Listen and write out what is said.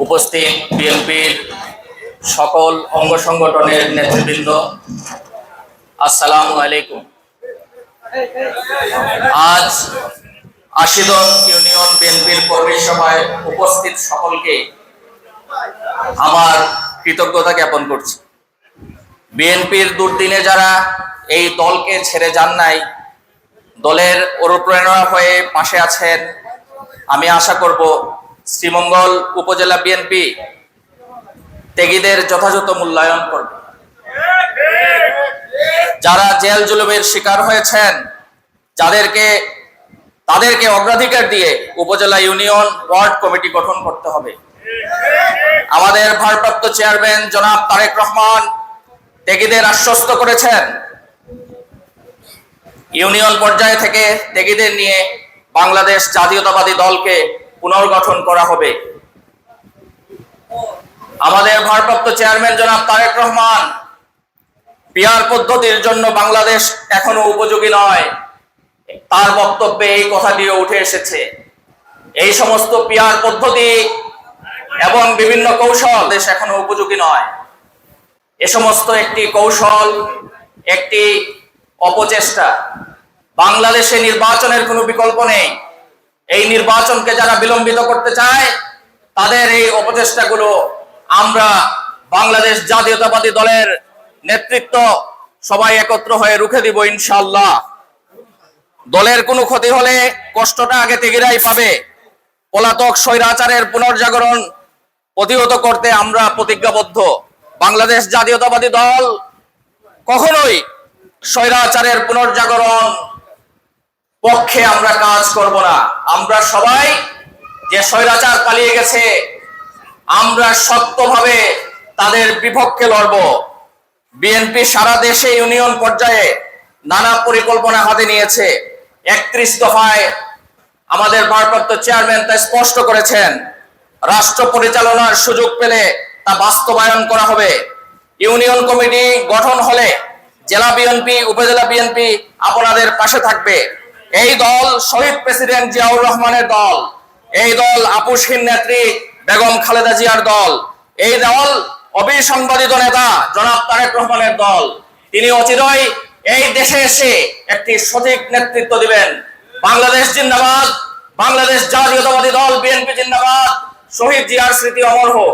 উপস্থিত বিএনপির সকল অঙ্গ সংগঠনের নেতৃবৃন্দ, আসসালামু আলাইকুম। আজ ৮০ ইউনিয়ন বিএনপির কর্মী সভায় উপস্থিত সকলকে আমার কৃতজ্ঞতা জ্ঞাপন করছি। বিএনপির দুর্দিনে যারা এই দলকে ছেড়ে যান নাই, দলের অনুপ্রেরণা হয়ে পাশে আছেন, আমি আশা করব শ্রীমঙ্গল উপজেলা বিএনপি ত্যাগীদের যথাযথ মূল্যায়ন করবে। যারা জেল জুলুমের শিকার হয়েছেন তাদেরকে অগ্রাধিকার দিয়ে উপজেলা ইউনিয়ন ওয়ার্ড কমিটি গঠন করতে হবে। আমাদের ভারপ্রাপ্ত চেয়ারম্যান জনাব তারেক রহমান ত্যাগীদের আশ্বস্ত করেছেন, ইউনিয়ন পর্যায় থেকে ত্যাগীদের নিয়ে বাংলাদেশ জাতীয়তাবাদী দলকে পুনর্গঠন করা হবে। আমাদের ভারপ্রাপ্ত চেয়ারম্যান জনাব তারেক রহমান পিআর পদ্ধতির জন্য বাংলাদেশ এখনো উপযোগী নয়, তার বক্তব্যে এই কথাটিও উঠে এসেছে। এই সমস্ত পিআর পদ্ধতি এবং বিভিন্ন কৌশল দেশ এখনো উপযোগী নয়। এ সমস্ত একটি কৌশল, একটি অপচেষ্টা। বাংলাদেশে নির্বাচনের কোনো বিকল্প নেই। এই নির্বাচনকে যারা বিলম্বিত করতে চায় তাদের এই অপচেষ্টাগুলো আমরা বাংলাদেশ জাতীয়তাবাদী দলের নেতৃত্ব সবাই একত্র হয়ে রুখে দিব ইনশাআল্লাহ। দলের কোনো ক্ষতি হলে কষ্টটা আগে ত্যাগীরাই পাবে। পলাতক স্বৈরাচারের পুনর্জাগরণ প্রতিহত করতে আমরা প্রতিজ্ঞাবদ্ধ। বাংলাদেশ জাতীয়তাবাদী দল কখনোই স্বৈরাচারের পুনর্জাগরণ পক্ষে আমরা কাজ করব না। আমরা সবাই যে স্বৈরাচার পালিয়ে গেছে, আমরা শক্তভাবে তাদের বিপক্ষে লড়ব। বিএনপি সারা দেশে ইউনিয়ন পর্যায়ে নানা পরিকল্পনা হাতে নিয়েছে। ৩১ দফায় আমাদের ভারপ্রাপ্ত চেয়ারম্যান তা স্পষ্ট করেছেন। রাষ্ট্র পরিচালনার সুযোগ পেলে তা বাস্তবায়ন করা হবে। ইউনিয়ন কমিটি গঠন হলে জেলা বিএনপি, উপজেলা বিএনপি আপনাদের পাশে থাকবে। এই দল শহীদ প্রেসিডেন্ট জিয়াউর রহমানের দল, এই দল আপসহীন নেত্রী বেগম খালেদা জিয়ার দল, এই দল অবিসংবাদিত নেতা জনাব তারেক রহমানের দল। তিনি অচিরেই এই দেশে এসে একটি সঠিক নেতৃত্ব দিবেন। বাংলাদেশ জিন্দাবাদ, বাংলাদেশ জাতীয়তাবাদী দল বিএনপি জিন্দাবাদ। শহীদ জিয়ার স্মৃতি অমর হোক।